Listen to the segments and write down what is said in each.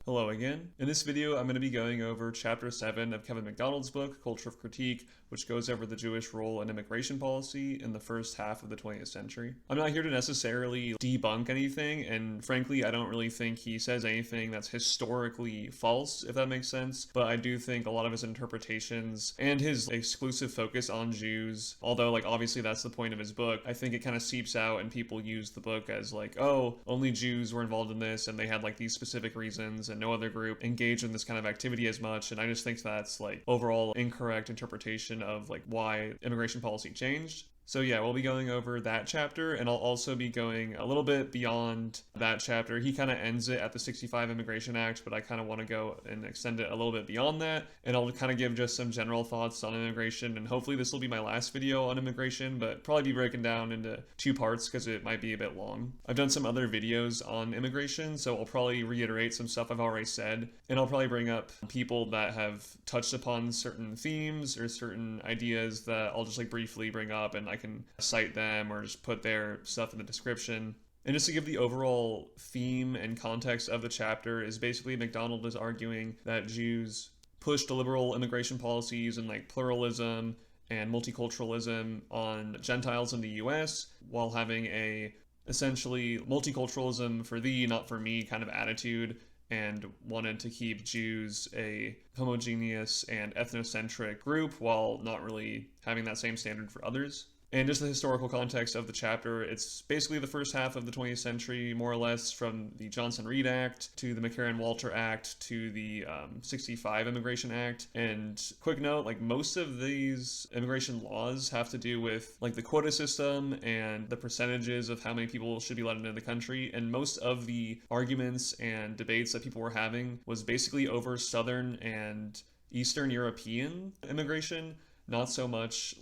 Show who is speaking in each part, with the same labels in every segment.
Speaker 1: Hello again. In this video, I'm going to be going over Chapter 7 of Kevin Macdonald's book, Culture of Critique, which goes over the Jewish role in immigration policy in the first half of the 20th century. I'm not here to necessarily debunk anything, and frankly, I don't really think he says anything that's historically false, if that makes sense, but I do think a lot of his interpretations and his exclusive focus on Jews, although obviously that's the point of his book, I think it kind of seeps out and people use the book as oh, only Jews were involved in this and they had these specific reasons and no other group engaged in this kind of activity as much, and I just think that's overall incorrect interpretation of why immigration policy changed. So yeah, we'll be going over that chapter, and I'll also be going a little bit beyond that chapter. He kind of ends it at the 65 Immigration Act, but I kind of want to go and extend it a little bit beyond that, and I'll kind of give just some general thoughts on immigration, and hopefully this will be my last video on immigration, but probably be broken down into two parts because it might be a bit long. I've done some other videos on immigration, so I'll probably reiterate some stuff I've already said, and I'll probably bring up people that have touched upon certain themes or certain ideas that I'll just briefly bring up, and I can cite them or just put their stuff in the description. And just to give the overall theme and context of the chapter is basically Macdonald is arguing that Jews pushed liberal immigration policies and pluralism and multiculturalism on Gentiles in the US while having a essentially multiculturalism for thee, not for me kind of attitude, and wanted to keep Jews a homogeneous and ethnocentric group while not really having that same standard for others. And just the historical context of the chapter, it's basically the first half of the 20th century, more or less, from the Johnson-Reed Act to the McCarran-Walter Act to the 65 Immigration Act. And quick note, most of these immigration laws have to do with the quota system and the percentages of how many people should be let into the country. And most of the arguments and debates that people were having was basically over Southern and Eastern European immigration, not so much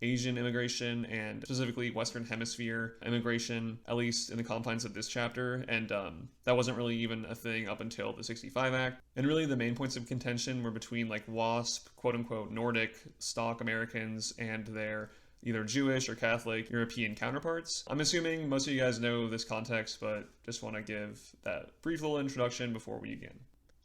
Speaker 1: Asian immigration and specifically Western Hemisphere immigration, at least in the confines of this chapter. And that wasn't really even a thing up until the 65 Act. And really the main points of contention were between WASP, quote unquote, Nordic stock Americans and their either Jewish or Catholic European counterparts. I'm assuming most of you guys know this context, but just want to give that brief little introduction before we begin.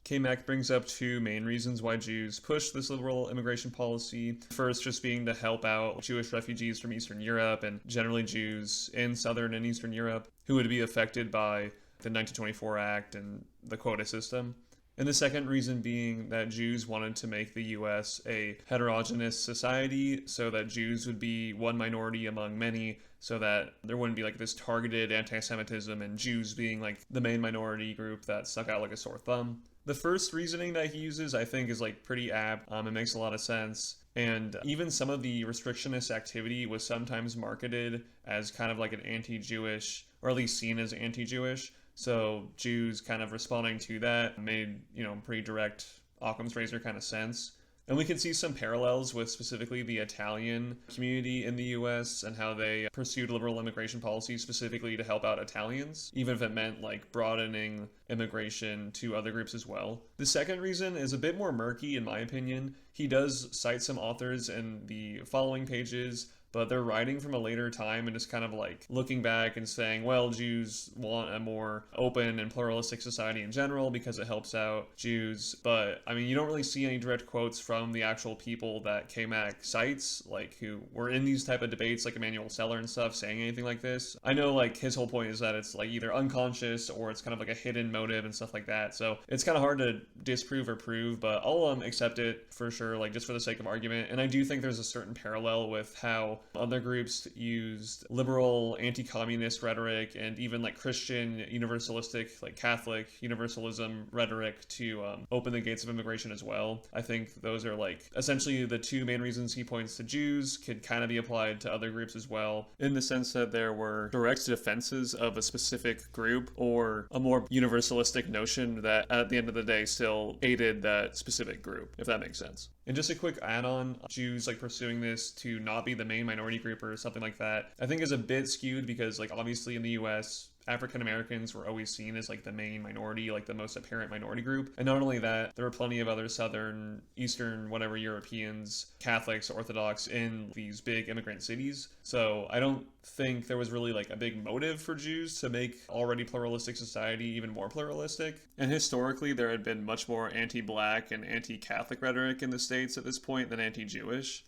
Speaker 1: Kmac brings up two main reasons why Jews pushed this liberal immigration policy. First, just being to help out Jewish refugees from Eastern Europe and generally Jews in Southern and Eastern Europe who would be affected by the 1924 Act and the quota system. And the second reason being that Jews wanted to make the US a heterogeneous society so that Jews would be one minority among many, so that there wouldn't be this targeted anti-Semitism and Jews being the main minority group that stuck out like a sore thumb. The first reasoning that he uses, I think, is pretty apt. It makes a lot of sense. And even some of the restrictionist activity was sometimes marketed as kind of an anti-Jewish, or at least seen as anti-Jewish. So Jews kind of responding to that made, pretty direct Occam's razor kind of sense. And we can see some parallels with specifically the Italian community in the US and how they pursued liberal immigration policies specifically to help out Italians, even if it meant broadening immigration to other groups as well. The second reason is a bit more murky in my opinion. He does cite some authors in the following pages, but they're writing from a later time and just kind of looking back and saying, well, Jews want a more open and pluralistic society in general because it helps out Jews. But I mean, you don't really see any direct quotes from the actual people that Kmac cites, who were in these type of debates, Emmanuel Seller and stuff, saying anything like this. I know his whole point is that it's either unconscious or it's kind of a hidden motive and stuff like that. So it's kind of hard to disprove or prove, but I'll accept it for sure, just for the sake of argument. And I do think there's a certain parallel with how other groups used liberal anti-communist rhetoric and even Christian universalistic, Catholic universalism rhetoric to open the gates of immigration as well. I think those are essentially the two main reasons he points to Jews could kind of be applied to other groups as well, in the sense that there were direct defenses of a specific group or a more universalistic notion that at the end of the day still aided that specific group, if that makes sense. And just a quick add-on, Jews pursuing this to not be the main minority group or something like that, I think is a bit skewed because obviously in the US, African Americans were always seen as like the main minority, like the most apparent minority group. And not only that, there were plenty of other Southern, Eastern, whatever Europeans, Catholics, Orthodox in these big immigrant cities. So I don't think there was really like a big motive for Jews to make already pluralistic society even more pluralistic. And historically, there had been much more anti-Black and anti-Catholic rhetoric in the States at this point than anti-Jewish.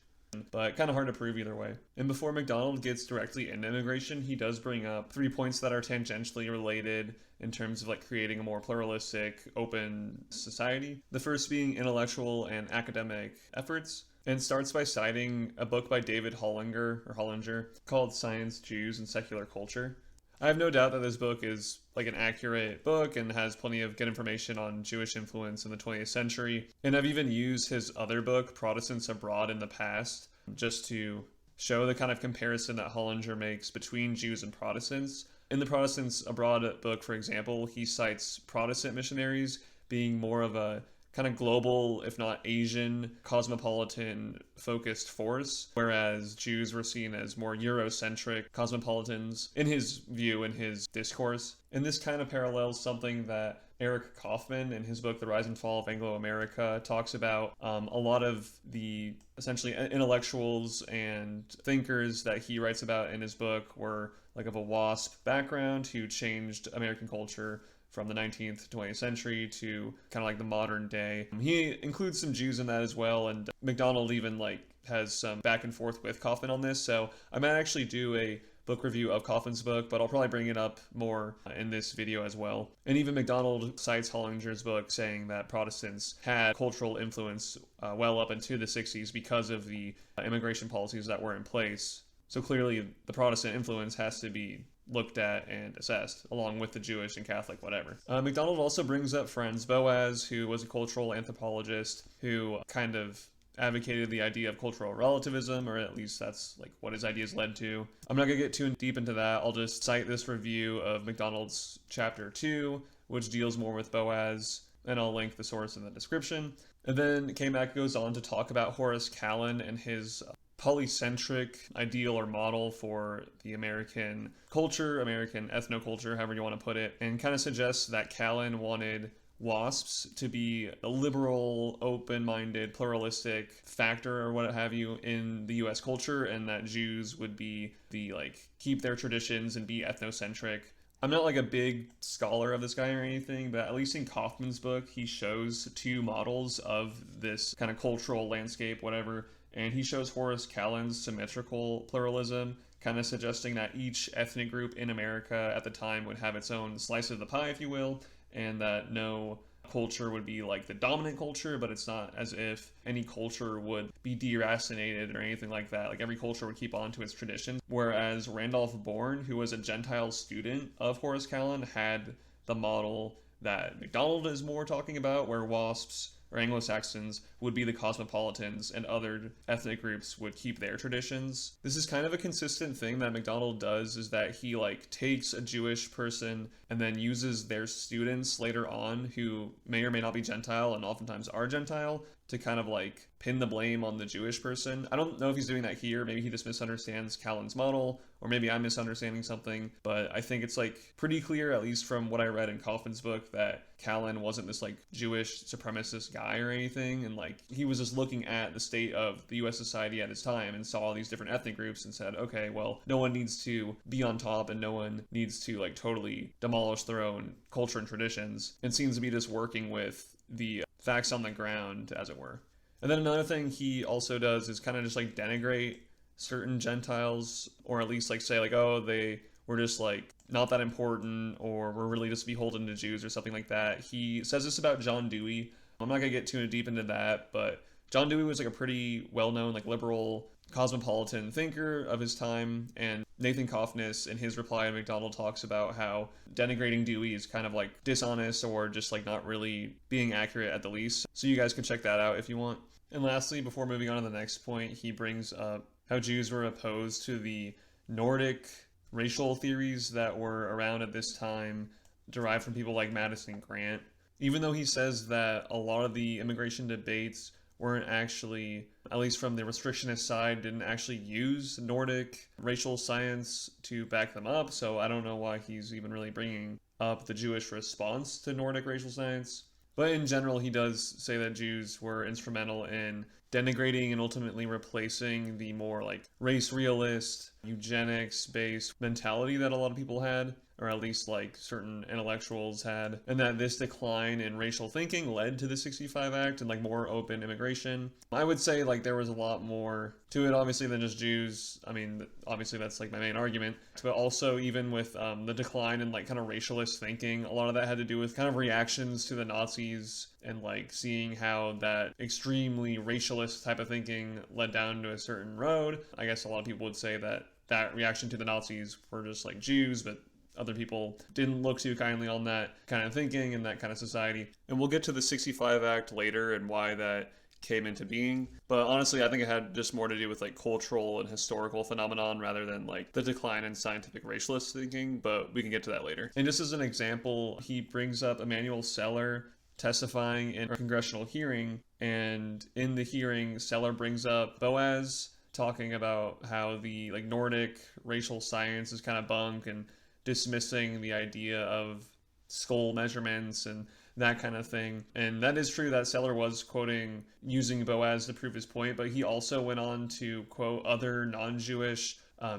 Speaker 1: But kind of hard to prove either way. And before Macdonald gets directly into immigration, he does bring up 3 points that are tangentially related in terms of like creating a more pluralistic, open society. The first being intellectual and academic efforts, and starts by citing a book by David Hollinger called Science, Jews, and Secular Culture. I have no doubt that this book is like an accurate book and has plenty of good information on Jewish influence in the 20th century. And I've even used his other book, Protestants Abroad, in the past, just to show the kind of comparison that Hollinger makes between Jews and Protestants. In the Protestants Abroad book, for example, he cites Protestant missionaries being more of a kind of global, if not Asian, cosmopolitan focused force, whereas Jews were seen as more Eurocentric cosmopolitans in his view, in his discourse. And this kind of parallels something that Eric Kaufman, in his book The Rise and Fall of Anglo-America, talks about. A lot of the essentially intellectuals and thinkers that he writes about in his book were like of a WASP background who changed American culture from the 19th to 20th century to kind of like the modern day. He includes some Jews in that as well, and Macdonald even like has some back and forth with Kaufman on this, so I might actually do a book review of Kaufman's book, but I'll probably bring it up more in this video as well. And even Macdonald cites Hollinger's book, saying that Protestants had cultural influence well up into the 60s because of the immigration policies that were in place. So clearly the Protestant influence has to be looked at and assessed, along with the Jewish and Catholic whatever. Macdonald also brings up Franz Boas, who was a cultural anthropologist who kind of advocated the idea of cultural relativism, or at least that's like what his ideas led to. I'm not gonna get too deep into that. I'll just cite this review of Macdonald's chapter 2, which deals more with Boas, and I'll link the source in the description. And then Kmac goes on to talk about Horace Callan and his polycentric ideal or model for the American culture, American ethnoculture, however you want to put it, and kind of suggests that Callan wanted WASPs to be a liberal, open-minded, pluralistic factor or what have you in the US culture, and that Jews would be the like keep their traditions and be ethnocentric. I'm not like a big scholar of this guy or anything, but at least in Kaufman's book, he shows 2 models of this kind of cultural landscape, whatever. And he shows Horace Callan's symmetrical pluralism, kind of suggesting that each ethnic group in America at the time would have its own slice of the pie, if you will, and that no culture would be like the dominant culture, but it's not as if any culture would be deracinated or anything like that. Like every culture would keep on to its traditions. Whereas Randolph Bourne, who was a Gentile student of Horace Callan, had the model that Macdonald is more talking about, where WASPs or Anglo-Saxons would be the cosmopolitans and other ethnic groups would keep their traditions. This is kind of a consistent thing that Macdonald does, is that he like takes a Jewish person and then uses their students later on who may or may not be Gentile and oftentimes are Gentile to kind of like pin the blame on the Jewish person. I don't know if he's doing that here. Maybe he just misunderstands Callan's model, or maybe I'm misunderstanding something, but I think it's like pretty clear, at least from what I read in Kaufman's book, that Callan wasn't this like Jewish supremacist guy or anything, and like he was just looking at the state of the US society at his time and saw all these different ethnic groups and said, okay, well, no one needs to be on top and no one needs to like totally demolish their own culture and traditions. It seems to be just working with the facts on the ground, as it were. And then another thing he also does is kind of just like denigrate certain Gentiles, or at least like say like, oh, they were just like not that important, or were really just beholden to Jews or something like that. He says this about John Dewey. I'm not gonna get too deep into that, but John Dewey was like a pretty well-known like liberal cosmopolitan thinker of his time, and Nathan Cofnas in his reply to Macdonald talks about how denigrating Dewey is kind of like dishonest or just like not really being accurate at the least. So you guys can check that out if you want. And lastly, before moving on to the next point, he brings up how Jews were opposed to the Nordic racial theories that were around at this time, derived from people like Madison Grant. Even though he says that a lot of the immigration debates weren't actually, at least from the restrictionist side, didn't actually use Nordic racial science to back them up. So I don't know why he's even really bringing up the Jewish response to Nordic racial science. But in general, he does say that Jews were instrumental in denigrating and ultimately replacing the more like race realist, eugenics-based mentality that a lot of people had, or at least like certain intellectuals had, and that this decline in racial thinking led to the 65 Act and like more open immigration. I would say like there was a lot more to it, obviously, than just Jews. I mean, obviously that's like my main argument, but also even with the decline in like kind of racialist thinking, a lot of that had to do with kind of reactions to the Nazis and like seeing how that extremely racialist type of thinking led down to a certain road. I guess a lot of people would say that that reaction to the Nazis were just like Jews, but other people didn't look too kindly on that kind of thinking and that kind of society. And we'll get to the 65 Act later and why that came into being. But honestly, I think it had just more to do with like cultural and historical phenomenon rather than like the decline in scientific racialist thinking, but we can get to that later. And just as an example, he brings up Emanuel Seller testifying in a congressional hearing, and in the hearing, Seller brings up Boaz talking about how the like Nordic racial science is kind of bunk and dismissing the idea of skull measurements and that kind of thing. And that is true that Seller was quoting using Boaz to prove his point, but he also went on to quote other non-Jewish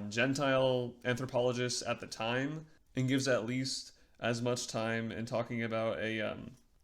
Speaker 1: Gentile anthropologists at the time, and gives at least as much time in talking about a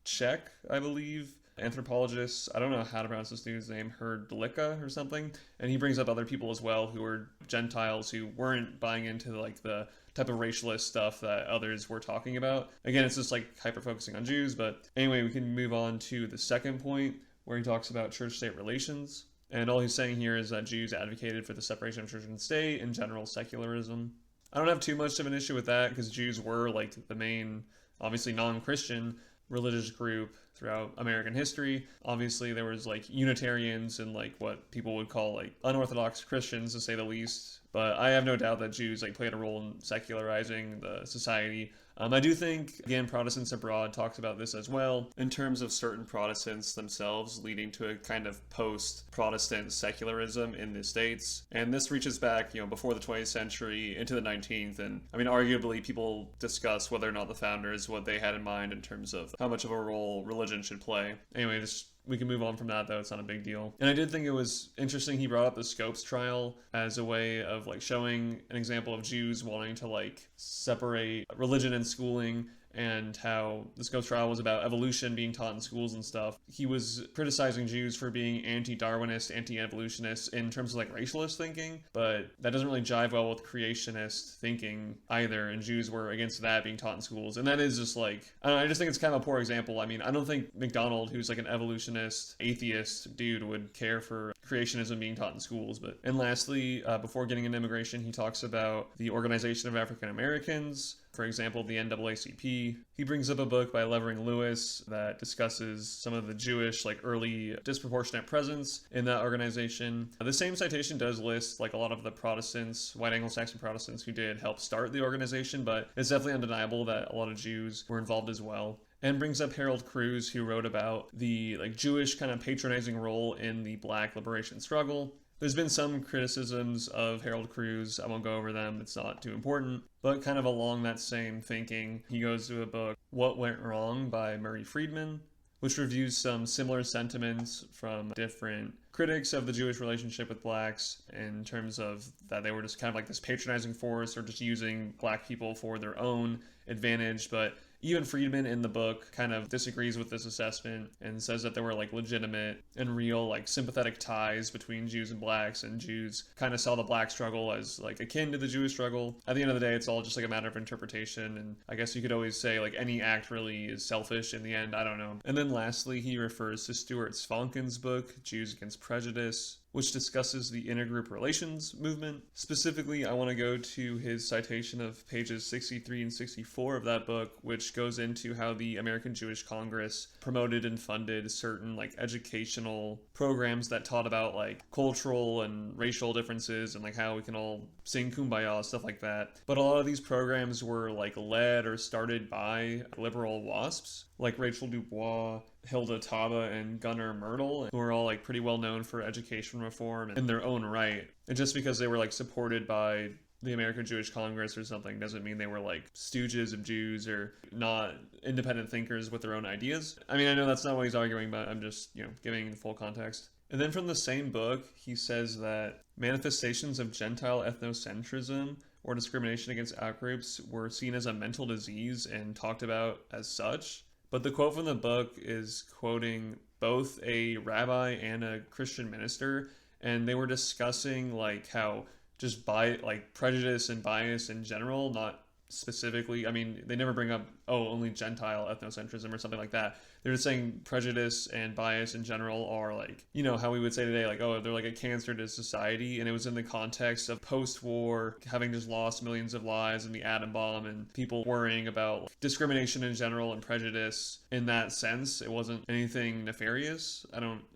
Speaker 1: Czech, I believe, anthropologist. I don't know how to pronounce this dude's name, Hrdlicka or something. And he brings up other people as well who were Gentiles who weren't buying into like the type of racialist stuff that others were talking about. Again, it's just like hyper-focusing on Jews, but anyway, we can move on to the second point where he talks about church-state relations. And all he's saying here is that Jews advocated for the separation of church and state and general secularism. I don't have too much of an issue with that because Jews were like the main, obviously non-Christian religious group throughout American history. Obviously, there was like Unitarians and like what people would call like unorthodox Christians, to say the least. But I have no doubt that Jews like played a role in secularizing the society. I do think, again, Protestants Abroad talks about this as well, in terms of certain Protestants themselves leading to a kind of post-Protestant secularism in the States. And this reaches back, before the 20th century into the 19th. And I mean, arguably, people discuss whether or not the founders, what they had in mind in terms of how much of a role religion should play. Anyway, we can move on from that, though. It's not a big deal. And I did think it was interesting he brought up the Scopes trial as a way of like showing an example of Jews wanting to like separate religion and schooling, and how the Scopes trial was about evolution being taught in schools and stuff. He was criticizing Jews for being anti-Darwinist, anti-evolutionist in terms of like racialist thinking, but that doesn't really jive well with creationist thinking either, and Jews were against that being taught in schools. And that is just like, I don't know, I just think it's kind of a poor example. I mean, I don't think Macdonald, who's like an evolutionist, atheist dude, would care for creationism being taught in schools. And lastly, before getting into immigration, he talks about the Organization of African Americans, for example, the NAACP. He brings up a book by Levering Lewis that discusses some of the Jewish, like early disproportionate presence in that organization. The same citation does list like a lot of the Protestants, white Anglo-Saxon Protestants who did help start the organization, but it's definitely undeniable that a lot of Jews were involved as well. And brings up Harold Cruse, who wrote about the like Jewish kind of patronizing role in the Black liberation struggle. There's been some criticisms of Harold Cruse. I won't go over them. It's not too important. But kind of along that same thinking, he goes to a book, What Went Wrong by Murray Friedman, which reviews some similar sentiments from different critics of the Jewish relationship with blacks in terms of that they were just kind of like this patronizing force or just using black people for their own advantage. But even Friedman in the book kind of disagrees with this assessment and says that there were like legitimate and real like sympathetic ties between Jews and blacks, and Jews kind of saw the black struggle as like akin to the Jewish struggle. At the end of the day, it's all just like a matter of interpretation, and I guess you could always say like any act really is selfish in the end. I don't know. And then lastly, he refers to Stuart Svonkin's book, Jews Against Prejudice, which discusses the intergroup relations movement. Specifically, I want to go to his citation of pages 63 and 64 of that book, which goes into how the American Jewish Congress promoted and funded certain like educational programs that taught about like cultural and racial differences and like how we can all sing Kumbaya, stuff like that. But a lot of these programs were like led or started by liberal WASPs, like Rachel Dubois, Hilda Taba, and Gunnar Myrdal, who are all like pretty well known for education reform in their own right. And just because they were like supported by the American Jewish Congress or something doesn't mean they were like stooges of Jews or not independent thinkers with their own ideas. I mean, I know that's not what he's arguing, but I'm just, giving the full context. And then from the same book, he says that manifestations of Gentile ethnocentrism or discrimination against outgroups were seen as a mental disease and talked about as such. But the quote from the book is quoting both a rabbi and a Christian minister, and they were discussing like how just prejudice and bias in general, not specifically. I mean, they never bring up, only Gentile ethnocentrism or something like that. They're just saying prejudice and bias in general are like, how we would say today, like, they're like a cancer to society. And it was in the context of post-war, having just lost millions of lives and the atom bomb and people worrying about discrimination in general and prejudice in that sense. It wasn't anything nefarious.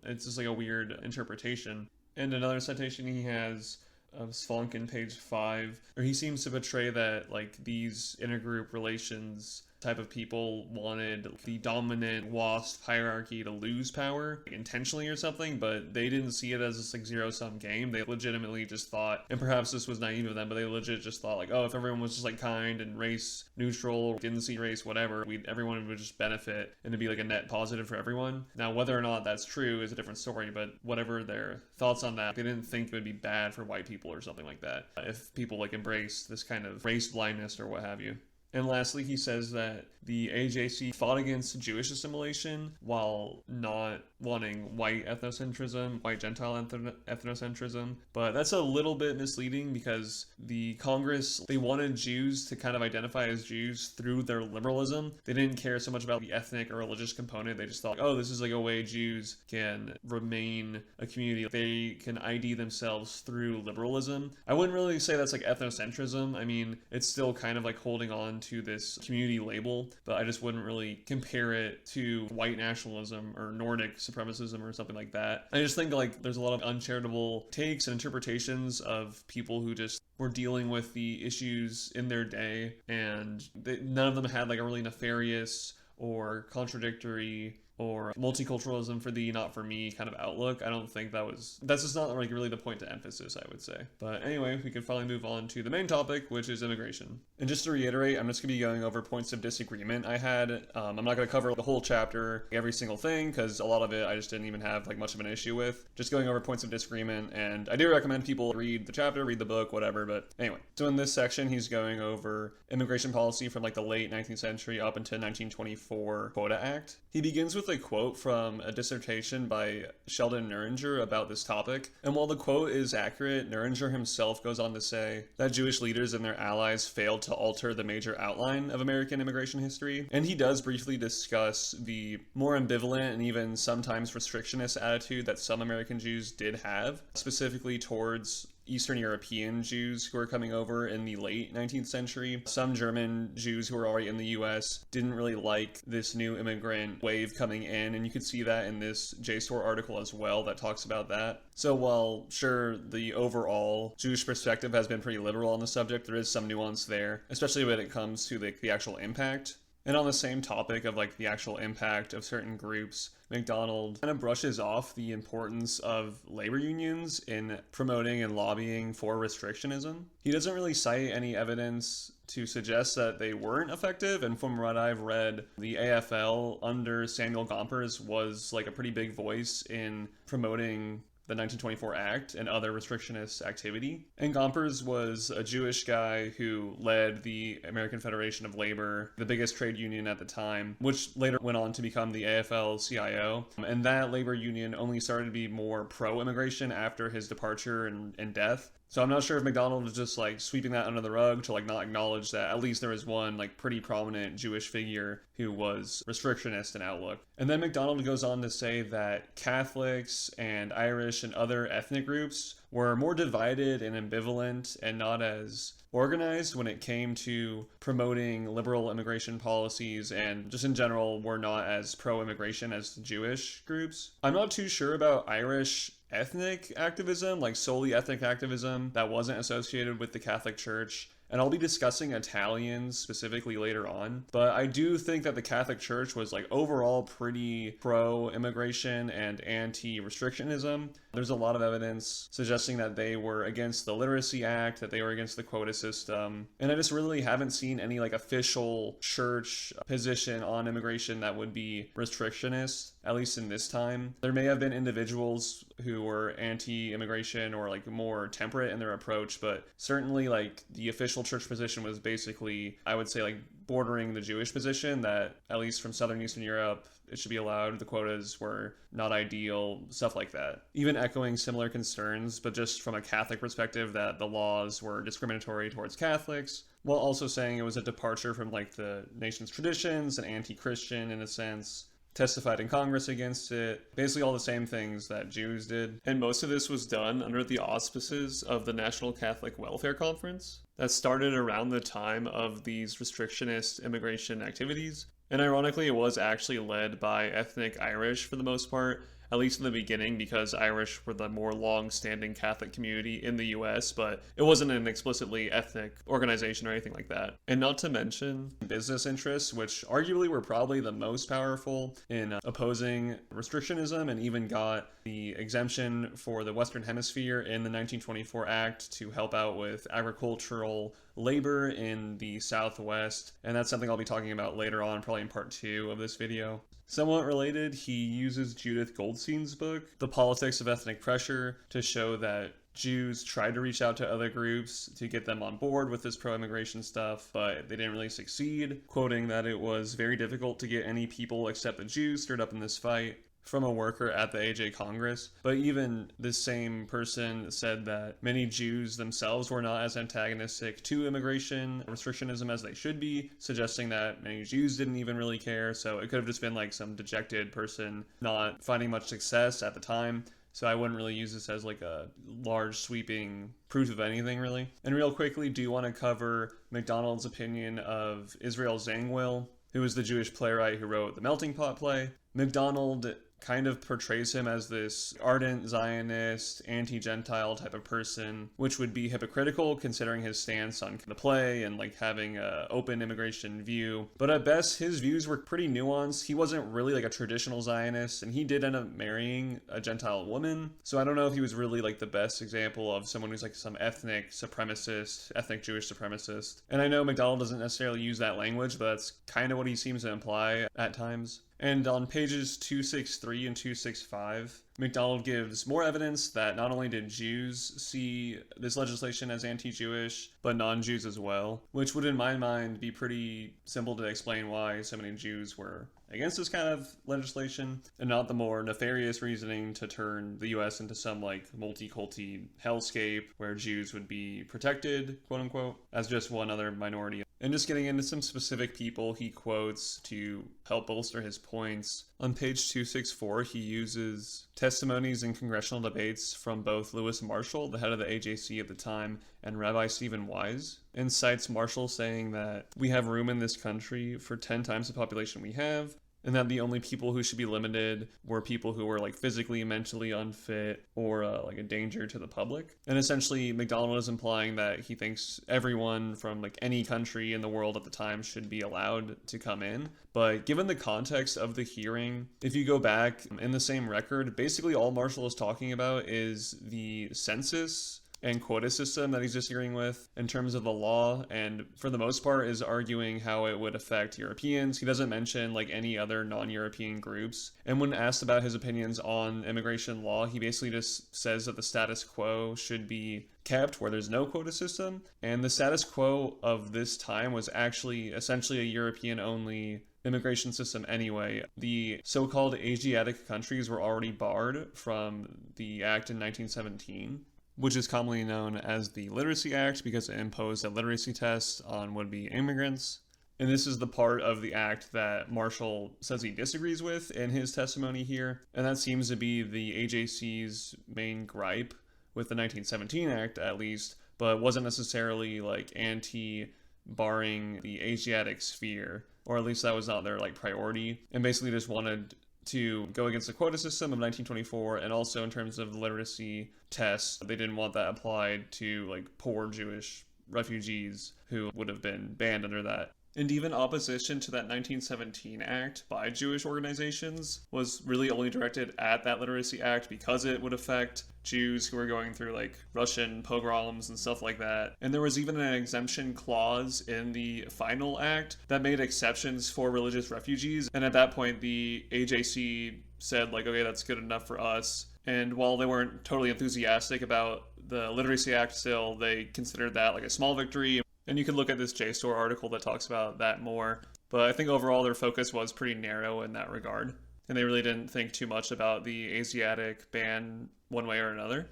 Speaker 1: It's just like a weird interpretation. And another citation he has of Svank in page 5, where he seems to portray that like these intergroup relations type of people wanted the dominant WASP hierarchy to lose power intentionally or something, but they didn't see it as this like zero-sum game. They legitimately just thought, and perhaps this was naive of them, but they legit just thought like, if everyone was just like kind and race neutral, didn't see race, whatever, everyone would just benefit and it'd be like a net positive for everyone. Now, whether or not that's true is a different story, but whatever their thoughts on that, they didn't think it would be bad for white people or something like that if people like embrace this kind of race blindness or what have you. And lastly, he says that the AJC fought against Jewish assimilation while not wanting white ethnocentrism, white Gentile ethnocentrism. But that's a little bit misleading because the Congress, they wanted Jews to kind of identify as Jews through their liberalism. They didn't care so much about the ethnic or religious component. They just thought, this is like a way Jews can remain a community. They can ID themselves through liberalism. I wouldn't really say that's like ethnocentrism. I mean, it's still kind of like holding on to this community label, but I just wouldn't really compare it to white nationalism or Nordic supremacism or something like that. I just think like there's a lot of uncharitable takes and interpretations of people who just were dealing with the issues in their day, and none of them had like a really nefarious or contradictory or multiculturalism for thee, not for me kind of outlook. I don't think that's just not like really the point to emphasis, I would say. But anyway, we can finally move on to the main topic, which is immigration. And just to reiterate, I'm just going to be going over points of disagreement I had. I'm not going to cover the whole chapter, every single thing, because a lot of it I just didn't even have like much of an issue with. Just going over points of disagreement, and I do recommend people read the chapter, read the book, whatever, but anyway. So in this section, he's going over immigration policy from like the late 19th century up until 1924 Quota Act. He begins with a quote from a dissertation by Sheldon Nuringer about this topic. And while the quote is accurate, Nuringer himself goes on to say that Jewish leaders and their allies failed to alter the major outline of American immigration history. And he does briefly discuss the more ambivalent and even sometimes restrictionist attitude that some American Jews did have, specifically towards Eastern European Jews who were coming over in the late 19th century. Some German Jews who were already in the US didn't really like this new immigrant wave coming in, and you could see that in this JSTOR article as well that talks about that. So while sure the overall Jewish perspective has been pretty liberal on the subject, there is some nuance there, especially when it comes to the actual impact. And on the same topic of like the actual impact of certain groups, Macdonald kind of brushes off the importance of labor unions in promoting and lobbying for restrictionism. He doesn't really cite any evidence to suggest that they weren't effective, and from what I've read, the AFL under Samuel Gompers was like a pretty big voice in promoting the 1924 Act and other restrictionist activity. And Gompers was a Jewish guy who led the American Federation of Labor, the biggest trade union at the time, which later went on to become the AFL-CIO. And that labor union only started to be more pro-immigration after his departure and death. So I'm not sure if Macdonald is just like sweeping that under the rug to like not acknowledge that at least there was one like pretty prominent Jewish figure who was restrictionist in outlook. And then Macdonald goes on to say that Catholics and Irish and other ethnic groups were more divided and ambivalent and not as organized when it came to promoting liberal immigration policies, and just in general were not as pro-immigration as Jewish groups. I'm not too sure about Irish ethnic activism, like solely ethnic activism that wasn't associated with the Catholic Church And I'll be discussing Italians specifically later on, but I do think that the Catholic Church was like overall pretty pro-immigration and anti-restrictionism. There's a lot of evidence suggesting that they were against the Literacy Act, that they were against the quota system, and I just really haven't seen any like official church position on immigration that would be restrictionist, at least in this time. There may have been individuals who were anti-immigration or like more temperate in their approach, but certainly like the official church position was basically, I would say, like bordering the Jewish position, that at least from Southern Eastern Europe it should be allowed, the quotas were not ideal, stuff like that. Even echoing similar concerns, but just from a Catholic perspective, that the laws were discriminatory towards Catholics, while also saying it was a departure from like the nation's traditions and anti-Christian in a sense. Testified in Congress against it, basically all the same things that Jews did. And most of this was done under the auspices of the National Catholic Welfare Conference that started around the time of these restrictionist immigration activities. And ironically, it was actually led by ethnic Irish for the most part, at least in the beginning, because Irish were the more long-standing Catholic community in the US, but it wasn't an explicitly ethnic organization or anything like that. And not to mention business interests, which arguably were probably the most powerful in opposing restrictionism, and even got the exemption for the Western Hemisphere in the 1924 Act to help out with agricultural labor in the Southwest. And that's something I'll be talking about later on, probably in part 2 of this video. Somewhat related, he uses Judith Goldstein's book, The Politics of Ethnic Pressure, to show that Jews tried to reach out to other groups to get them on board with this pro-immigration stuff, but they didn't really succeed, quoting that it was very difficult to get any people except the Jews stirred up in this fight, from a worker at the AJ Congress. But even this same person said that many Jews themselves were not as antagonistic to immigration restrictionism as they should be, suggesting that many Jews didn't even really care. So it could have just been like some dejected person not finding much success at the time. So I wouldn't really use this as like a large sweeping proof of anything really. And real quickly, do want to cover Macdonald's opinion of Israel Zangwill, who was the Jewish playwright who wrote the Melting Pot play. Macdonald kind of portrays him as this ardent Zionist, anti-Gentile type of person, which would be hypocritical considering his stance on the play and like having an open immigration view. But at best, his views were pretty nuanced. He wasn't really like a traditional Zionist, and he did end up marrying a Gentile woman. So I don't know if he was really like the best example of someone who's like some ethnic supremacist, ethnic Jewish supremacist. And I know Macdonald doesn't necessarily use that language, but that's kind of what he seems to imply at times. And on pages 263 and 265, Macdonald gives more evidence that not only did Jews see this legislation as anti-Jewish, but non-Jews as well, which would in my mind be pretty simple to explain why so many Jews were against this kind of legislation, and not the more nefarious reasoning to turn the US into some like multi-culti hellscape where Jews would be protected, quote unquote, as just one other minority. And just getting into some specific people he quotes to help bolster his points. On page 264, he uses testimonies in congressional debates from both Lewis Marshall, the head of the AJC at the time, and Rabbi Stephen Wise, and cites Marshall saying that we have room in this country for 10 times the population we have, and that the only people who should be limited were people who were like physically, mentally unfit, or like a danger to the public. And essentially, Macdonald is implying that he thinks everyone from like any country in the world at the time should be allowed to come in. But given the context of the hearing, if you go back in the same record, basically all Marshall is talking about is the census and quota system that he's disagreeing with in terms of the law, and for the most part is arguing how it would affect Europeans. He doesn't mention like any other non-European groups. And when asked about his opinions on immigration law, he basically just says that the status quo should be kept where there's no quota system. And the status quo of this time was actually essentially a European-only immigration system anyway. The so-called Asiatic countries were already barred from the act in 1917. Which is commonly known as the Literacy Act because it imposed a literacy test on would-be immigrants. And this is the part of the act that Marshall says he disagrees with in his testimony here. And that seems to be the AJC's main gripe with the 1917 Act, at least, but wasn't necessarily like anti-barring the Asiatic sphere, or at least that was not their like priority, and basically just wanted to go against the quota system of 1924, and also in terms of the literacy tests, they didn't want that applied to like poor Jewish refugees who would have been banned under that. And even opposition to that 1917 act by Jewish organizations was really only directed at that Literacy Act because it would affect Jews who were going through like Russian pogroms and stuff like that. And there was even an exemption clause in the final act that made exceptions for religious refugees. And at that point, the AJC said like, okay, that's good enough for us. And while they weren't totally enthusiastic about the Literacy Act still, they considered that like a small victory. And you can look at this JSTOR article that talks about that more. But I think overall their focus was pretty narrow in that regard. And they really didn't think too much about the Asiatic ban one way or another.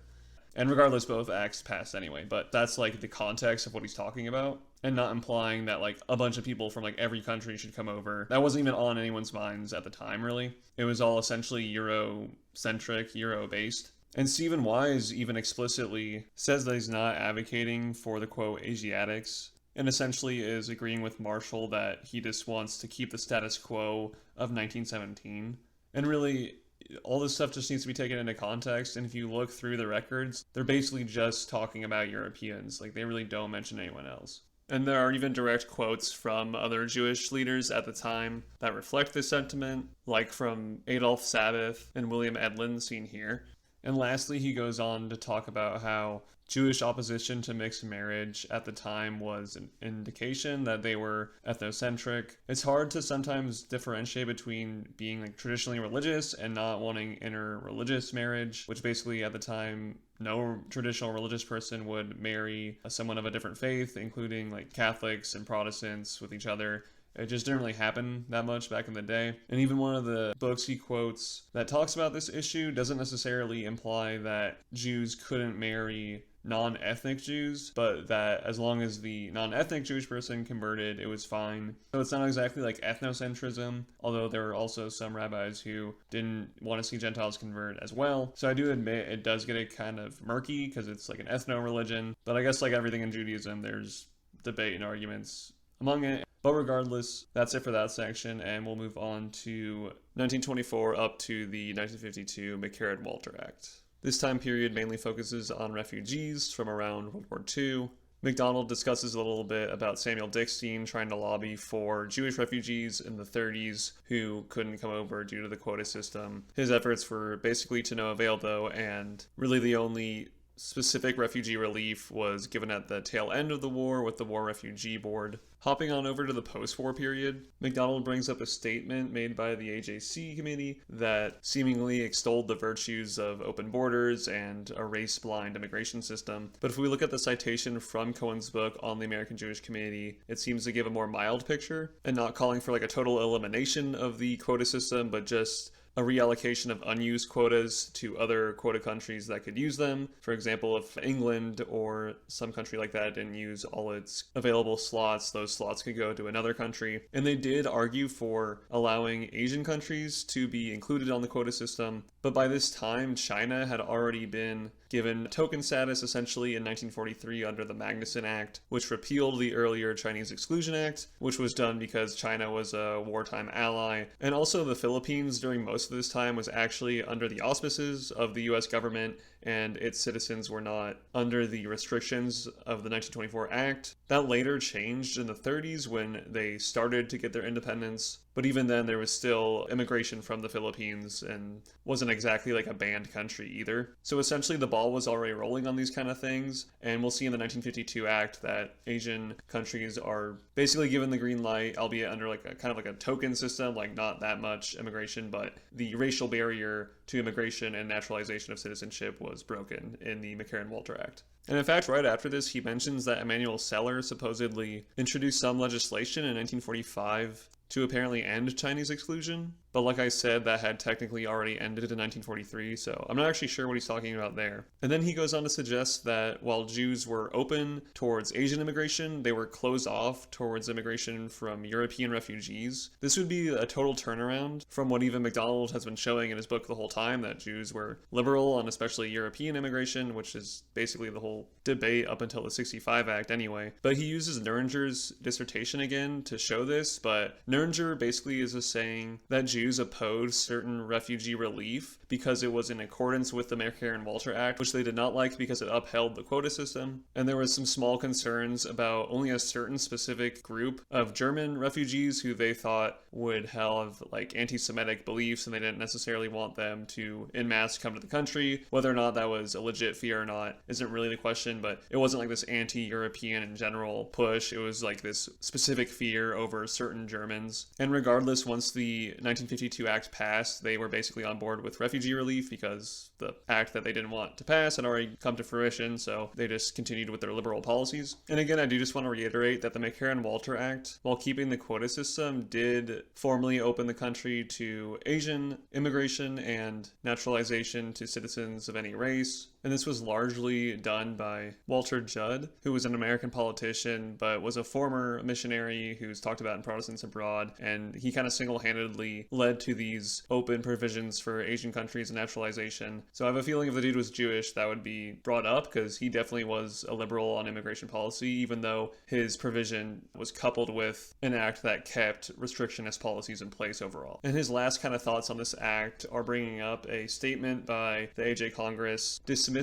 Speaker 1: And regardless, both acts passed anyway. But that's like the context of what he's talking about. And not implying that like a bunch of people from like every country should come over. That wasn't even on anyone's minds at the time, really. It was all essentially Euro-centric, Euro-based. And Stephen Wise even explicitly says that he's not advocating for the, quote, Asiatics, and essentially is agreeing with Marshall that he just wants to keep the status quo of 1917. And really, all this stuff just needs to be taken into context, and if you look through the records, they're basically just talking about Europeans. Like, they really don't mention anyone else. And there are even direct quotes from other Jewish leaders at the time that reflect this sentiment, like from Adolf Sabath and William Edlin, seen here. And lastly, he goes on to talk about how Jewish opposition to mixed marriage at the time was an indication that they were ethnocentric. It's hard to sometimes differentiate between being like traditionally religious and not wanting interreligious marriage, which basically at the time no traditional religious person would marry someone of a different faith, including like Catholics and Protestants with each other. It just didn't really happen that much back in the day. And even one of the books he quotes that talks about this issue doesn't necessarily imply that Jews couldn't marry non-ethnic Jews, but that as long as the non-ethnic Jewish person converted, it was fine. So it's not exactly like ethnocentrism, although there are also some rabbis who didn't want to see Gentiles convert as well. So I do admit it does get it kind of murky because it's like an ethno-religion, but I guess like everything in Judaism, there's debate and arguments among it. But regardless, that's it for that section, and we'll move on to 1924 up to the 1952 McCarran-Walter Act. This time period mainly focuses on refugees from around World War II. Macdonald discusses a little bit about Samuel Dickstein trying to lobby for Jewish refugees in the 30s who couldn't come over due to the quota system. His efforts were basically to no avail, though, and really the only specific refugee relief was given at the tail end of the war with the War Refugee Board. Hopping on over to the post-war period, Macdonald brings up a statement made by the AJC committee that seemingly extolled the virtues of open borders and a race-blind immigration system. But if we look at the citation from Cohen's book on the American Jewish Community, it seems to give a more mild picture and not calling for like a total elimination of the quota system, but just a reallocation of unused quotas to other quota countries that could use them. For example, if England or some country like that didn't use all its available slots, those slots could go to another country. And they did argue for allowing Asian countries to be included on the quota system. But by this time, China had already been given token status essentially in 1943 under the Magnuson Act, which repealed the earlier Chinese Exclusion Act, which was done because China was a wartime ally. And also the Philippines during most of this time was actually under the auspices of the US government, and its citizens were not under the restrictions of the 1924 Act. That later changed in the 30s when they started to get their independence, but even then there was still immigration from the Philippines and wasn't exactly like a banned country either. So essentially the ball was already rolling on these kind of things, and we'll see in the 1952 Act that Asian countries are basically given the green light, albeit under like a kind of like a token system, like not that much immigration, but the racial barrier to immigration and naturalization of citizenship was broken in the McCarran-Walter Act. And in fact, right after this, he mentions that Emanuel Seller supposedly introduced some legislation in 1945 to apparently end Chinese exclusion. But like I said, that had technically already ended in 1943, so I'm not actually sure what he's talking about there. And then he goes on to suggest that while Jews were open towards Asian immigration, they were closed off towards immigration from European refugees. This would be a total turnaround from what even Macdonald has been showing in his book the whole time, that Jews were liberal on especially European immigration, which is basically the whole debate up until the 65 Act anyway. But he uses Neringer's dissertation again to show this, but Neringer basically is just saying that Jews Jews opposed certain refugee relief because it was in accordance with the McCarran-Walter Act, which they did not like because it upheld the quota system. And there was some small concerns about only a certain specific group of German refugees who they thought would have like anti-Semitic beliefs, and they didn't necessarily want them to en masse come to the country. Whether or not that was a legit fear or not isn't really the question, but it wasn't like this anti-European in general push. It was like this specific fear over certain Germans. And regardless, once the 1952 Act passed, they were basically on board with refugee relief because the act that they didn't want to pass had already come to fruition, so they just continued with their liberal policies. And again, I do just want to reiterate that the McCarran-Walter Act, while keeping the quota system, did formally open the country to Asian immigration and naturalization to citizens of any race. And this was largely done by Walter Judd, who was an American politician, but was a former missionary who's talked about in Protestants Abroad. And he kind of single-handedly led to these open provisions for Asian countries and naturalization. So I have a feeling if the dude was Jewish, that would be brought up, because he definitely was a liberal on immigration policy, even though his provision was coupled with an act that kept restrictionist policies in place overall. And his last kind of thoughts on this act are bringing up a statement by the AJ Congress dismissing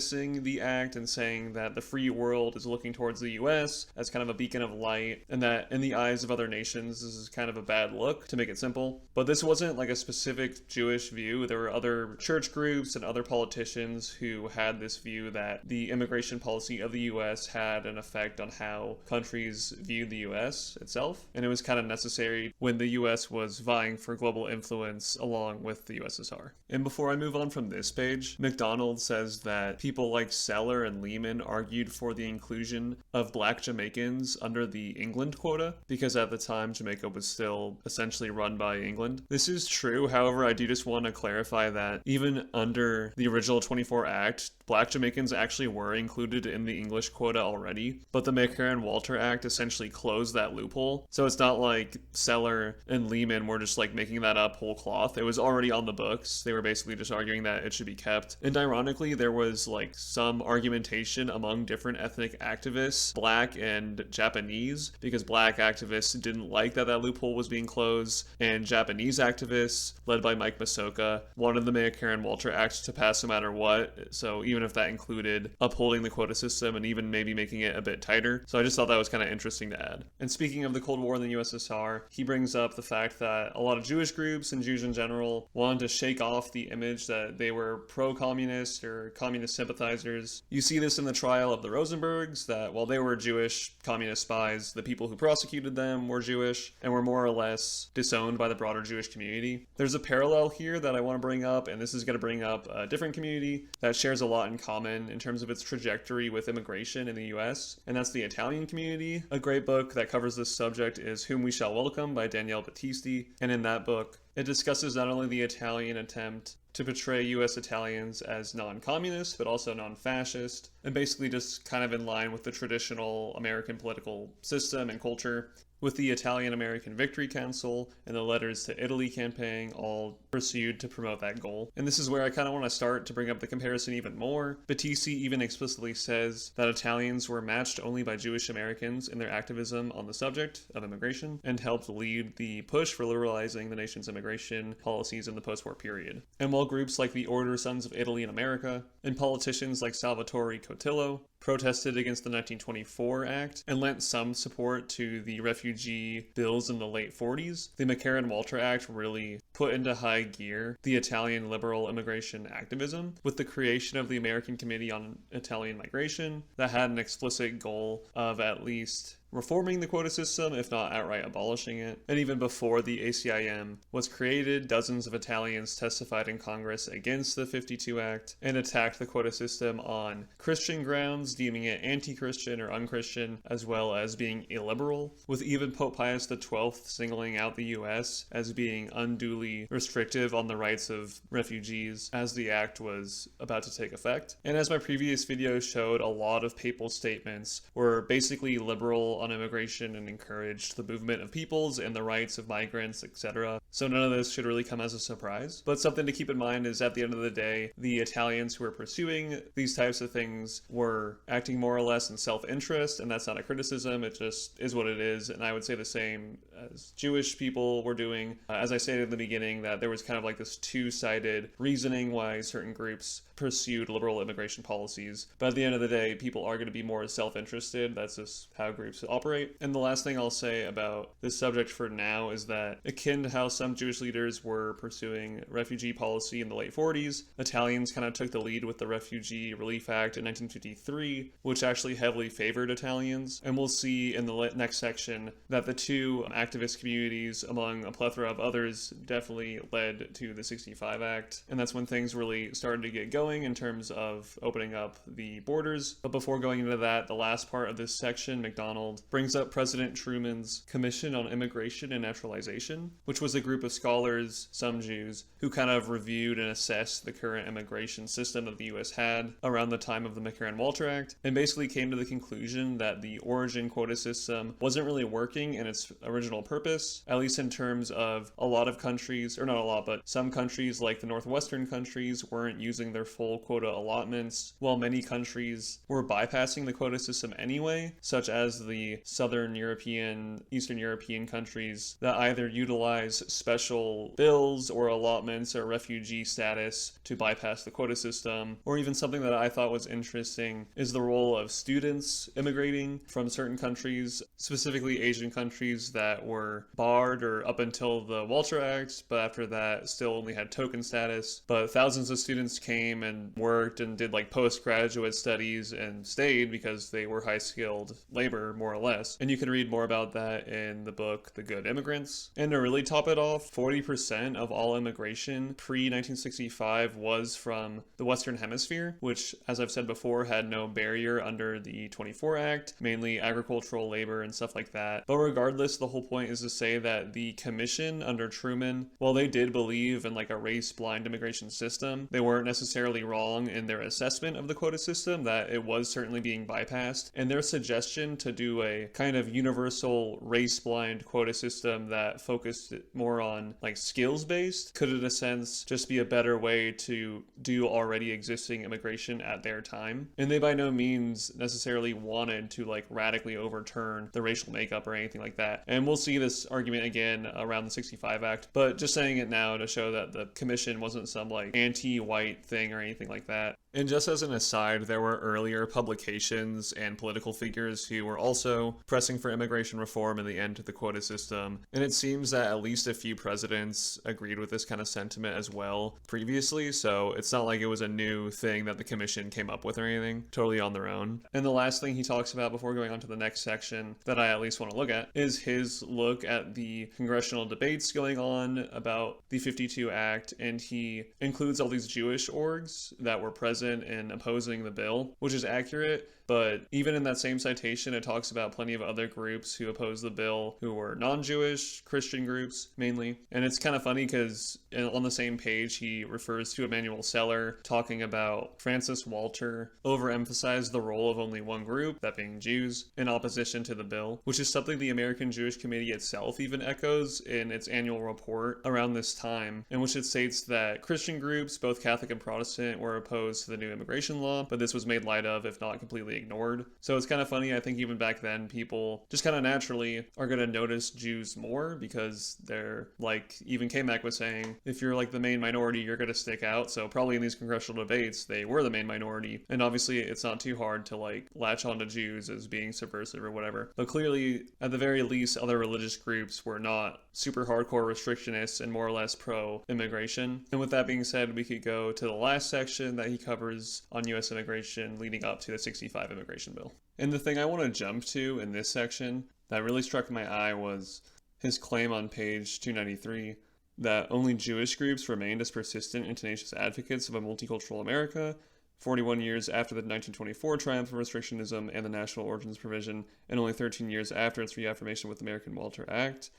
Speaker 1: the act and saying that the free world is looking towards the US as kind of a beacon of light, and that in the eyes of other nations this is kind of a bad look, to make it simple. But this wasn't like a specific Jewish view. There were other church groups and other politicians who had this view that the immigration policy of the US had an effect on how countries viewed the US itself, and it was kind of necessary when the US was vying for global influence along with the USSR. And before I move on from this page, Macdonald says that people like Seller and Lehman argued for the inclusion of black Jamaicans under the England quota, because at the time Jamaica was still essentially run by England. This is true, however, I do just want to clarify that even under the original 24 Act, black Jamaicans actually were included in the English quota already, but the McCarran-Walter Act essentially closed that loophole. So it's not like Seller and Lehman were just like making that up whole cloth. It was already on the books. They were basically just arguing that it should be kept. And ironically, there was like some argumentation among different ethnic activists, black and Japanese, because black activists didn't like that loophole was being closed, and Japanese activists, led by Mike Masoka, wanted the McCarran-Walter Act to pass no matter what, so even if that included upholding the quota system and even maybe making it a bit tighter. So I just thought that was kind of interesting to add. And speaking of the Cold War in the USSR, he brings up the fact that a lot of Jewish groups and Jews in general wanted to shake off the image that they were pro-communist or communist sympathizers. You see this in the trial of the Rosenbergs, that while they were Jewish communist spies, the people who prosecuted them were Jewish and were more or less disowned by the broader Jewish community. There's a parallel here that I want to bring up, and this is going to bring up a different community that shares a lot in common in terms of its trajectory with immigration in the US, and that's the Italian community. A great book that covers this subject is Whom We Shall Welcome by Danielle Battisti, and in that book, it discusses not only the Italian attempt to portray US Italians as non-communist, but also non-fascist, and basically just kind of in line with the traditional American political system and culture, with the Italian-American Victory Council and the Letters to Italy campaign all pursued to promote that goal. And this is where I kind of want to start to bring up the comparison even more. Battisti even explicitly says that Italians were matched only by Jewish Americans in their activism on the subject of immigration, and helped lead the push for liberalizing the nation's immigration policies in the post-war period. And while groups like the Order Sons of Italy in America, and politicians like Salvatore Cotillo, protested against the 1924 Act and lent some support to the refugee bills in the late 40s, the McCarran-Walter Act really put into high gear the Italian liberal immigration activism with the creation of the American Committee on Italian Migration that had an explicit goal of at least reforming the quota system, if not outright abolishing it. And even before the ACIM was created, dozens of Italians testified in Congress against the 52 Act and attacked the quota system on Christian grounds, deeming it anti-Christian or unchristian, as well as being illiberal, with even Pope Pius XII singling out the US as being unduly restrictive on the rights of refugees as the act was about to take effect. And as my previous video showed, a lot of papal statements were basically liberal on immigration and encouraged the movement of peoples and the rights of migrants, etc. So none of this should really come as a surprise. But something to keep in mind is at the end of the day, the Italians who were pursuing these types of things were acting more or less in self-interest, and that's not a criticism, it just is what it is. And I would say the same as Jewish people were doing. As I stated in the beginning, that there was kind of like this two-sided reasoning why certain groups pursued liberal immigration policies. But at the end of the day, people are going to be more self-interested. That's just how groups operate. And the last thing I'll say about this subject for now is that, akin to how some Jewish leaders were pursuing refugee policy in the late 40s, Italians kind of took the lead with the Refugee Relief Act in 1953, which actually heavily favored Italians. And we'll see in the next section that the two activist communities, among a plethora of others, definitely led to the 65 Act. And that's when things really started to get going in terms of opening up the borders. But before going into that, the last part of this section, Macdonald brings up President Truman's Commission on Immigration and Naturalization, which was a group of scholars, some Jews, who kind of reviewed and assessed the current immigration system that the U.S. had around the time of the McCarran-Walter Act, and basically came to the conclusion that the origin quota system wasn't really working in its original purpose, at least in terms of a lot of countries, or not a lot, but some countries like the northwestern countries weren't using their full quota allotments, while many countries were bypassing the quota system anyway, such as the southern European, Eastern European countries that either utilize special bills or allotments or refugee status to bypass the quota system. Or even something that I thought was interesting is the role of students immigrating from certain countries, specifically Asian countries that were barred or up until the Walter Act, but after that still only had token status. But thousands of students came and worked and did like postgraduate studies and stayed because they were high-skilled labor, more or less. And you can read more about that in the book The Good Immigrants. And to really top it off, 40% of all immigration pre-1965 was from the Western Hemisphere, which, as I've said before, had no barrier under the 24 Act, mainly agricultural labor and stuff like that. But regardless, the whole point is to say that the Commission under Truman, while they did believe in like a race-blind immigration system, they weren't necessarily wrong in their assessment of the quota system, that it was certainly being bypassed. And their suggestion to do a kind of universal race-blind quota system that focused more on like skills-based could in a sense just be a better way to do already existing immigration at their time. And they by no means necessarily wanted to like radically overturn the racial makeup or anything like that. And we'll see this argument again around the 65 Act, but just saying it now to show that the commission wasn't some like anti-white thing or anything like that. And just as an aside, there were earlier publications and political figures who were also pressing for immigration reform and the end to the quota system. And it seems that at least a few presidents agreed with this kind of sentiment as well previously, so it's not like it was a new thing that the commission came up with or anything, totally on their own. And the last thing he talks about before going on to the next section that I at least want to look at is his look at the congressional debates going on about the 52 Act, and he includes all these Jewish orgs that were present in opposing the bill, which is accurate. But even in that same citation, it talks about plenty of other groups who opposed the bill who were non-Jewish, Christian groups mainly. And it's kind of funny because on the same page, he refers to Emanuel Seller talking about Francis Walter overemphasized the role of only one group, that being Jews, in opposition to the bill, which is something the American Jewish Committee itself even echoes in its annual report around this time, in which it states that Christian groups, both Catholic and Protestant, were opposed to the new immigration law, but this was made light of, if not completely ignored. So it's kind of funny. I think even back then, people just kind of naturally are going to notice Jews more because they're like, even Kmac was saying, if you're like the main minority, you're going to stick out. So probably in these congressional debates, they were the main minority. And obviously it's not too hard to like latch onto Jews as being subversive or whatever. But clearly, at the very least, other religious groups were not super hardcore restrictionists and more or less pro-immigration. And with that being said, we could go to the last section that he covers on U.S. immigration leading up to the 65 immigration bill. And the thing I want to jump to in this section that really struck my eye was his claim on page 293 that only Jewish groups remained as persistent and tenacious advocates of a multicultural America 41 years after the 1924 triumph of restrictionism and the national origins provision, and only 13 years after its reaffirmation with the American Walter Act.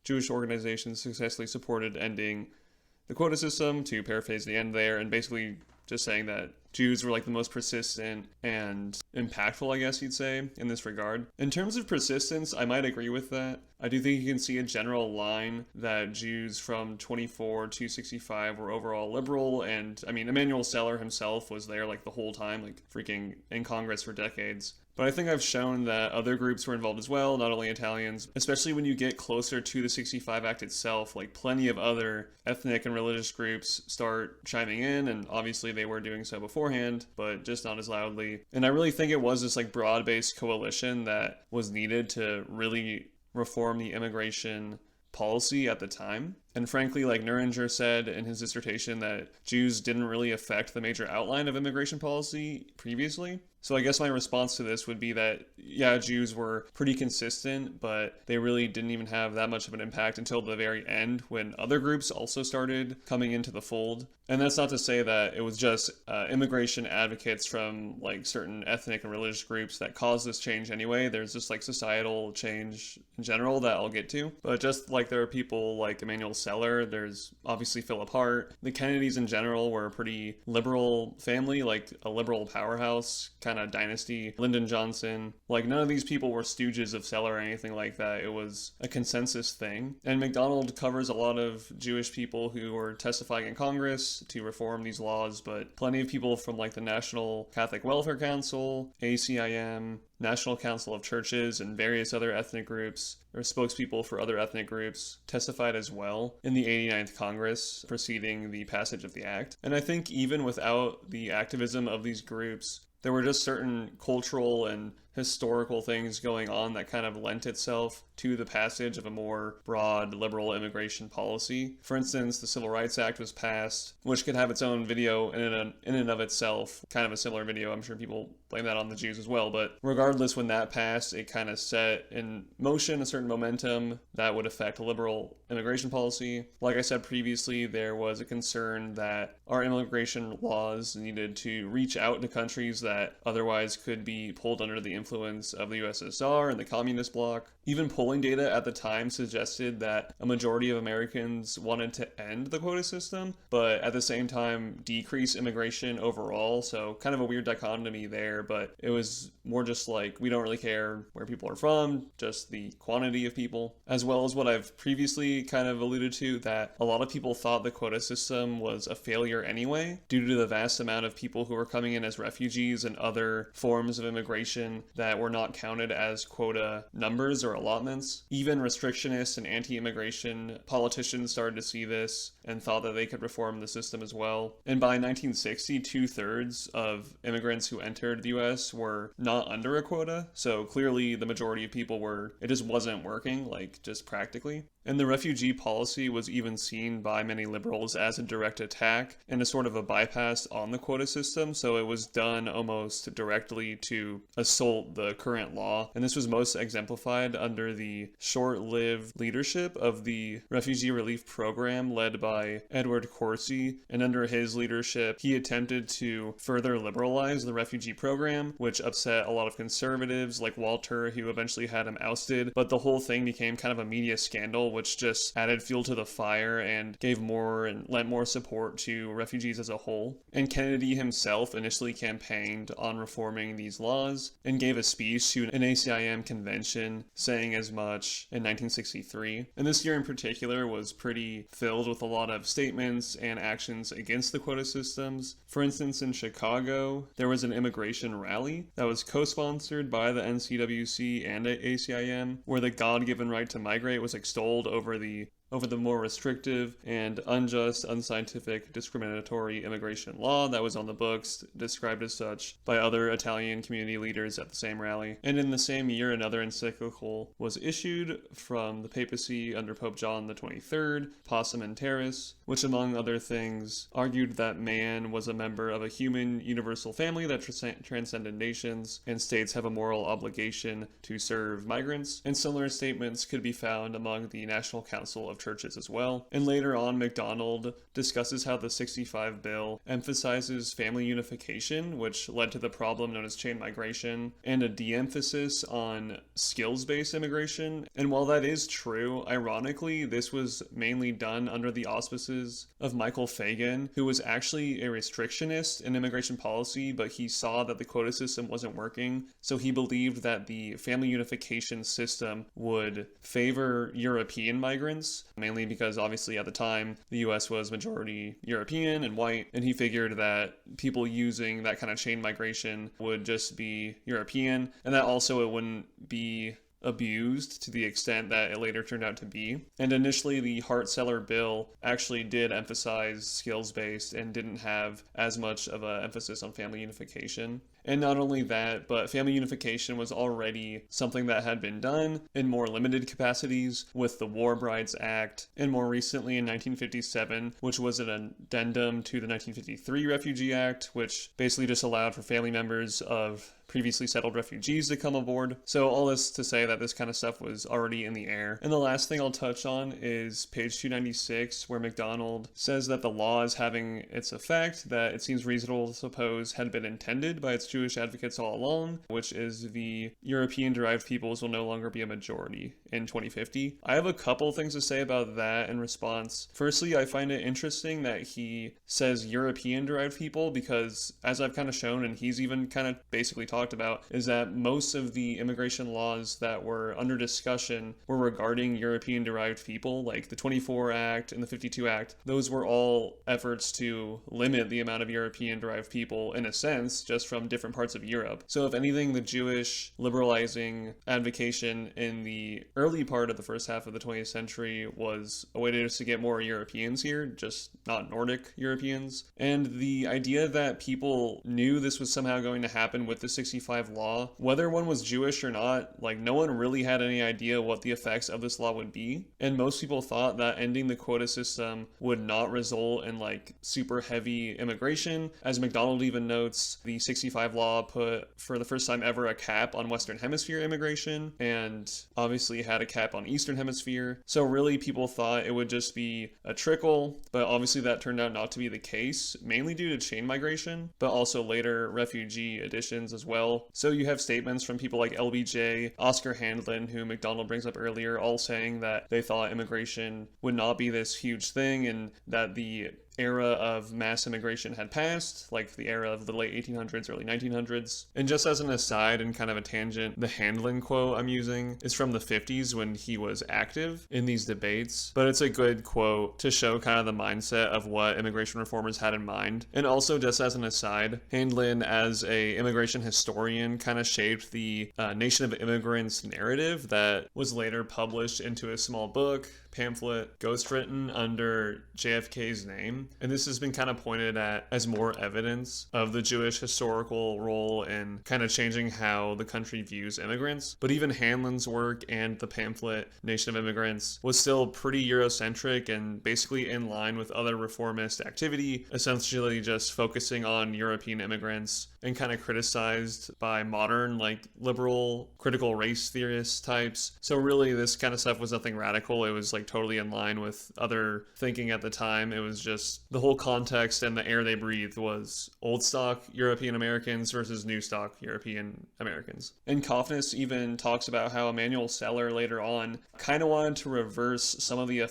Speaker 1: Jewish organizations successfully supported ending the quota system, to paraphrase the end there, and basically just saying that Jews were like the most persistent and impactful, I guess you'd say, in this regard. In terms of persistence, I might agree with that. I do think you can see a general line that Jews from 24 to 65 were overall liberal, and I mean, Emanuel Seller himself was there like the whole time, like freaking in Congress for decades. But I think I've shown that other groups were involved as well, not only Italians, especially when you get closer to the 65 Act itself, like plenty of other ethnic and religious groups start chiming in, and obviously they were doing so beforehand, but just not as loudly. And I really think it was this like broad-based coalition that was needed to really reform the immigration policy at the time. And frankly, like Nuringer said in his dissertation, that Jews didn't really affect the major outline of immigration policy previously. So I guess my response to this would be that, yeah, Jews were pretty consistent, but they really didn't even have that much of an impact until the very end when other groups also started coming into the fold. And that's not to say that it was just immigration advocates from like certain ethnic and religious groups that caused this change anyway. There's just like societal change in general that I'll get to. But just like there are people like Emanuel Seller, there's obviously Philip Hart. The Kennedys in general were a pretty liberal family, like a liberal powerhouse kind of dynasty. Lyndon Johnson, like none of these people were stooges of Seller or anything like that. It was a consensus thing. And Macdonald covers a lot of Jewish people who were testifying in Congress to reform these laws, but plenty of people from like the National Catholic Welfare Council, ACIM, National Council of Churches, and various other ethnic groups, or spokespeople for other ethnic groups, testified as well in the 89th Congress preceding the passage of the act. And I think even without the activism of these groups, there were just certain cultural and historical things going on that kind of lent itself to the passage of a more broad liberal immigration policy. For instance, the Civil Rights Act was passed, which could have its own video in and of itself, kind of a similar video. I'm sure people blame that on the Jews as well, but regardless, when that passed, it kind of set in motion a certain momentum that would affect liberal immigration policy. Like I said previously, there was a concern that our immigration laws needed to reach out to countries that otherwise could be pulled under the influence of the USSR and the communist bloc. Even polling data at the time suggested that a majority of Americans wanted to end the quota system, but at the same time decrease immigration overall, so kind of a weird dichotomy there, but it was more just like, we don't really care where people are from, just the quantity of people, as well as what I've previously kind of alluded to, that a lot of people thought the quota system was a failure anyway, due to the vast amount of people who were coming in as refugees and other forms of immigration that were not counted as quota numbers or allotments. Even restrictionists and anti-immigration politicians started to see this and thought that they could reform the system as well. And by 1960, 2/3 of immigrants who entered the US were not under a quota, so clearly the majority of people were, it just wasn't working, like just practically. And the refugee policy was even seen by many liberals as a direct attack and a sort of a bypass on the quota system, so it was done almost directly to assault the current law. And this was most exemplified under the short-lived leadership of the Refugee Relief Program led by Edward Corsi, and under his leadership, he attempted to further liberalize the refugee program, which upset a lot of conservatives like Walter, who eventually had him ousted, but the whole thing became kind of a media scandal, which just added fuel to the fire and gave more and lent more support to refugees as a whole. And Kennedy himself initially campaigned on reforming these laws and gave a speech to an ACIM convention saying as much in 1963. And this year in particular was pretty filled with a lot of statements and actions against the quota systems. For instance, in Chicago, there was an immigration rally that was co-sponsored by the NCWC and ACIM, where the God-given right to migrate was extolled over the more restrictive and unjust, unscientific, discriminatory immigration law that was on the books, described as such by other Italian community leaders at the same rally. And in the same year, another encyclical was issued from the papacy under Pope John XXIII, Possum and Terrace, which among other things argued that man was a member of a human universal family that transcended nations, and states have a moral obligation to serve migrants. And similar statements could be found among the National Council of churches as well. And later on, Macdonald discusses how the 65 bill emphasizes family unification, which led to the problem known as chain migration, and a de-emphasis on skills-based immigration. And while that is true, ironically, this was mainly done under the auspices of Michael Fagan, who was actually a restrictionist in immigration policy, but he saw that the quota system wasn't working, so he believed that the family unification system would favor European migrants, mainly because obviously at the time the US was majority European and white, and he figured that people using that kind of chain migration would just be European, and that also it wouldn't be abused to the extent that it later turned out to be. And initially the Hart-Celler bill actually did emphasize skills-based and didn't have as much of an emphasis on family unification. And not only that, but family unification was already something that had been done in more limited capacities with the War Brides Act, and more recently in 1957, which was an addendum to the 1953 Refugee Act, which basically just allowed for family members of previously settled refugees to come aboard. So all this to say that this kind of stuff was already in the air. And the last thing I'll touch on is page 296, where Macdonald says that the law is having its effect that it seems reasonable to suppose had been intended by its Jewish advocates all along, which is the European-derived peoples will no longer be a majority in 2050. I have a couple things to say about that in response. Firstly, I find it interesting that he says European-derived people because, as I've kind of shown, and he's even kind of basically talked about, is that most of the immigration laws that were under discussion were regarding European-derived people, like the 24 Act and the 52 Act. Those were all efforts to limit the amount of European-derived people, in a sense, just from different parts of Europe. So if anything, the Jewish liberalizing advocation in the early part of the first half of the 20th century was a way to get more Europeans here, just not Nordic Europeans. And the idea that people knew this was somehow going to happen with the 65 law, whether one was Jewish or not, like no one really had any idea what the effects of this law would be. And most people thought that ending the quota system would not result in like super heavy immigration. As Macdonald even notes, the 65 law put for the first time ever a cap on Western Hemisphere immigration and obviously had a cap on Eastern Hemisphere. So really people thought it would just be a trickle, but obviously that turned out not to be the case, mainly due to chain migration, but also later refugee additions as well. So you have statements from people like LBJ, Oscar Handlin, who Macdonald brings up earlier, all saying that they thought immigration would not be this huge thing and that the era of mass immigration had passed, like the era of the late 1800s, early 1900s. And just as an aside and kind of a tangent, the Handlin quote I'm using is from the 50s when he was active in these debates, but it's a good quote to show kind of the mindset of what immigration reformers had in mind. And also, just as an aside, Handlin, as a immigration historian, kind of shaped the Nation of Immigrants narrative that was later published into a small book, pamphlet, ghostwritten under JFK's name. And this has been kind of pointed at as more evidence of the Jewish historical role in kind of changing how the country views immigrants. But even Handlin's work and the pamphlet Nation of Immigrants was still pretty Eurocentric and basically in line with other reformist activity, essentially just focusing on European immigrants and kind of criticized by modern, like, liberal critical race theorist types. So really this kind of stuff was nothing radical. It was like totally in line with other thinking at the time. It was just the whole context and the air they breathed was old stock European Americans versus new stock European Americans. And Cofnas even talks about how Emanuel Seller later on kind of wanted to reverse some of the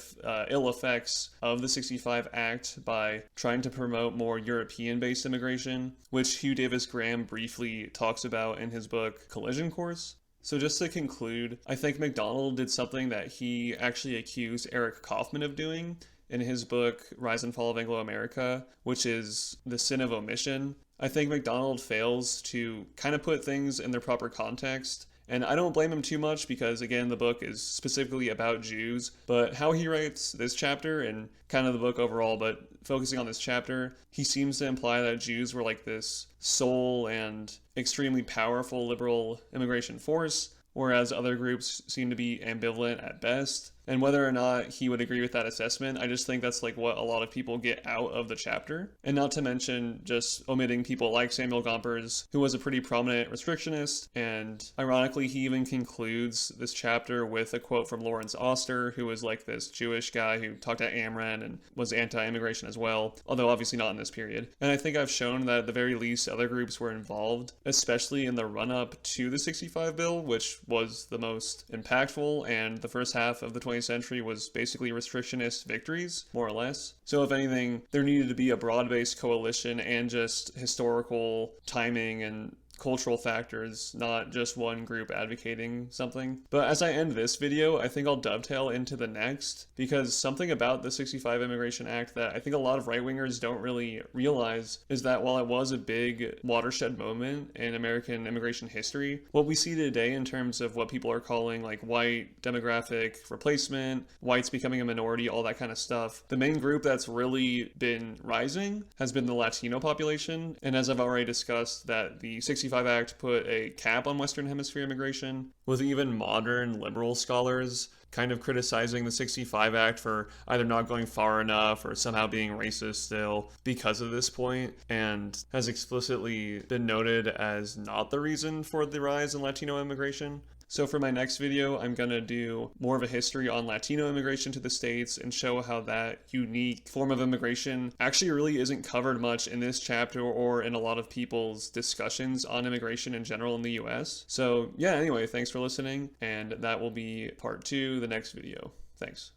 Speaker 1: ill effects of the 65 Act by trying to promote more European-based immigration, which Hugh Davis Graham briefly talks about in his book Collision Course. So just to conclude, I think Macdonald did something that he actually accused Eric Kaufman of doing in his book Rise and Fall of Anglo-America, which is the sin of omission. I think Macdonald fails to kind of put things in their proper context. And I don't blame him too much because, again, the book is specifically about Jews, but how he writes this chapter and kind of the book overall, but focusing on this chapter, he seems to imply that Jews were like this sole and extremely powerful liberal immigration force, whereas other groups seem to be ambivalent at best. And whether or not he would agree with that assessment, I just think that's like what a lot of people get out of the chapter. And not to mention just omitting people like Samuel Gompers, who was a pretty prominent restrictionist. And ironically, he even concludes this chapter with a quote from Lawrence Auster, who was like this Jewish guy who talked at Amran and was anti-immigration as well, although obviously not in this period. And I think I've shown that at the very least other groups were involved, especially in the run-up to the 65 bill, which was the most impactful, and the first half of the 20th century was basically restrictionist victories, more or less. So if anything, there needed to be a broad-based coalition and just historical timing and cultural factors, not just one group advocating something. But as I end this video, I think I'll dovetail into the next, because something about the 65 Immigration Act that I think a lot of right-wingers don't really realize is that while it was a big watershed moment in American immigration history, what we see today in terms of what people are calling like white demographic replacement, whites becoming a minority, all that kind of stuff, the main group that's really been rising has been the Latino population. And as I've already discussed, that the 65 Act put a cap on Western Hemisphere immigration, with even modern liberal scholars kind of criticizing the 65 Act for either not going far enough or somehow being racist still because of this point, and has explicitly been noted as not the reason for the rise in Latino immigration. So for my next video, I'm going to do more of a history on Latino immigration to the States and show how that unique form of immigration actually really isn't covered much in this chapter or in a lot of people's discussions on immigration in general in the US. So yeah, anyway, thanks for listening, and that will be part 2, the next video. Thanks.